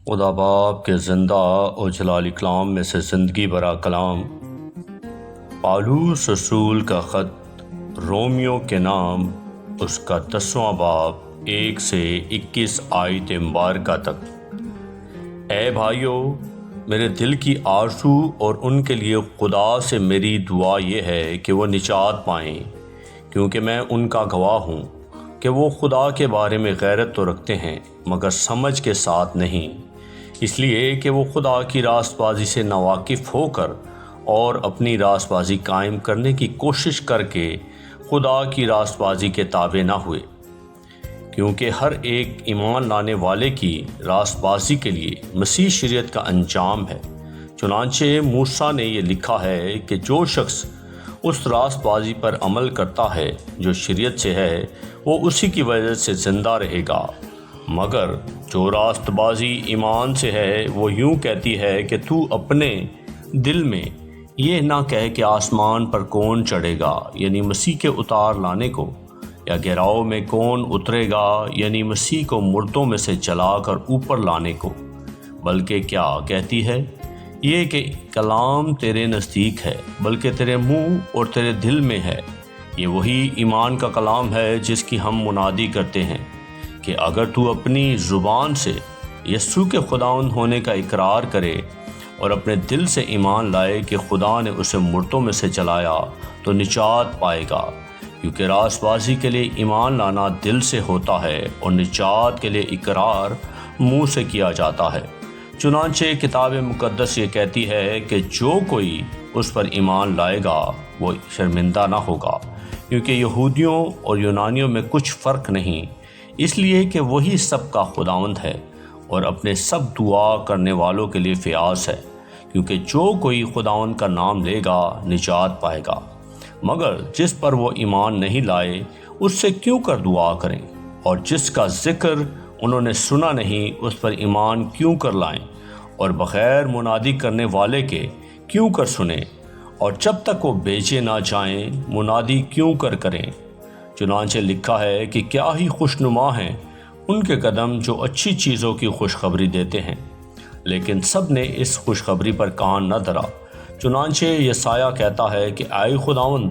خدا باپ کے زندہ اور جلالی کلام میں سے زندگی برا کلام، پالوس رسول کا خط رومیو کے نام، اس کا 10واں باب 1 سے 21 آیت مبارکہ تک۔ اے بھائیو، میرے دل کی آرزو اور ان کے لیے خدا سے میری دعا یہ ہے کہ وہ نجات پائیں، کیونکہ میں ان کا گواہ ہوں کہ وہ خدا کے بارے میں غیرت تو رکھتے ہیں مگر سمجھ کے ساتھ نہیں، اس لیے کہ وہ خدا کی راست بازی سے ناواقف ہو کر اور اپنی راست بازی قائم کرنے کی کوشش کر کے خدا کی راست بازی کے تابع نہ ہوئے، کیونکہ ہر ایک ایمان لانے والے کی راست بازی کے لیے مسیح شریعت کا انجام ہے۔ چنانچہ موسیٰ نے یہ لکھا ہے کہ جو شخص اس راست بازی پر عمل کرتا ہے جو شریعت سے ہے، وہ اسی کی وجہ سے زندہ رہے گا، مگر جو راست بازی ایمان سے ہے وہ یوں کہتی ہے کہ تو اپنے دل میں یہ نہ کہے کہ آسمان پر کون چڑھے گا، یعنی مسیح کے اتار لانے کو، یا گہراؤں میں کون اترے گا، یعنی مسیح کو مردوں میں سے جلا کر اوپر لانے کو، بلکہ کیا کہتی ہے یہ کہ کلام تیرے نزدیک ہے، بلکہ تیرے منہ اور تیرے دل میں ہے۔ یہ وہی ایمان کا کلام ہے جس کی ہم منادی کرتے ہیں کہ اگر تو اپنی زبان سے یسوع کے خداوند ہونے کا اقرار کرے اور اپنے دل سے ایمان لائے کہ خدا نے اسے مردوں میں سے جلایا تو نجات پائے گا، کیونکہ راست بازی کے لیے ایمان لانا دل سے ہوتا ہے اور نجات کے لیے اقرار منہ سے کیا جاتا ہے۔ چنانچہ کتاب مقدس یہ کہتی ہے کہ جو کوئی اس پر ایمان لائے گا وہ شرمندہ نہ ہوگا، کیونکہ یہودیوں اور یونانیوں میں کچھ فرق نہیں، اس لیے کہ وہی سب کا خداوند ہے اور اپنے سب دعا کرنے والوں کے لیے فیاض ہے، کیونکہ جو کوئی خداوند کا نام لے گا نجات پائے گا۔ مگر جس پر وہ ایمان نہیں لائے اس سے کیوں کر دعا کریں، اور جس کا ذکر انہوں نے سنا نہیں اس پر ایمان کیوں کر لائیں، اور بغیر منادی کرنے والے کے کیوں کر سنیں، اور جب تک وہ بھیجے نہ جائیں منادی کیوں کر کریں۔ چنانچہ لکھا ہے کہ کیا ہی خوشنما ہیں ان کے قدم جو اچھی چیزوں کی خوشخبری دیتے ہیں، لیکن سب نے اس خوشخبری پر کان نہ دھرا۔ چنانچہ یسایہ کہتا ہے کہ اے خداوند،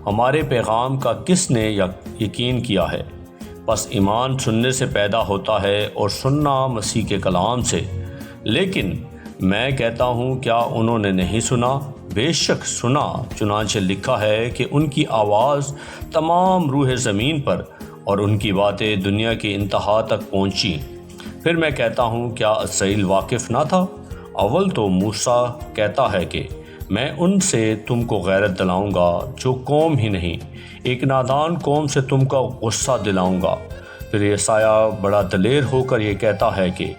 ہمارے پیغام کا کس نے یقین کیا ہے؟ پس ایمان سننے سے پیدا ہوتا ہے اور سننا مسیح کے کلام سے۔ لیکن میں کہتا ہوں کیا انہوں نے نہیں سنا؟ بے شک سنا، چنانچہ لکھا ہے کہ ان کی آواز تمام روح زمین پر اور ان کی باتیں دنیا کی انتہا تک پہنچی۔ پھر میں کہتا ہوں کیا اسرائیل واقف نہ تھا؟ اول تو موسیٰ کہتا ہے کہ میں ان سے تم کو غیرت دلاؤں گا جو قوم ہی نہیں، ایک نادان قوم سے تم کا غصہ دلاؤں گا۔ پھر یسایہ بڑا دلیر ہو کر یہ کہتا ہے کہ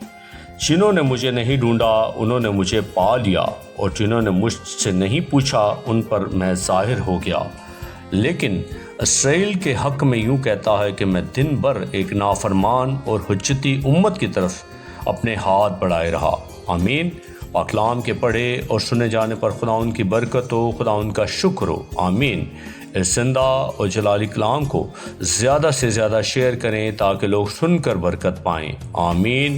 جنہوں نے مجھے نہیں ڈھونڈا انہوں نے مجھے پا لیا، اور جنہوں نے مجھ سے نہیں پوچھا ان پر میں ظاہر ہو گیا۔ لیکن اسرائیل کے حق میں یوں کہتا ہے کہ میں دن بھر ایک نافرمان اور حجتی امت کی طرف اپنے ہاتھ بڑھائے رہا۔ آمین۔ پاکلام کے پڑھے اور سنے جانے پر خدا ان کی برکت ہو، خدا ان کا شکر ہو۔ آمین۔ اس زندہ اور جلالی کلام کو زیادہ سے زیادہ شیئر کریں تاکہ لوگ سن کر برکت پائیں۔ آمین۔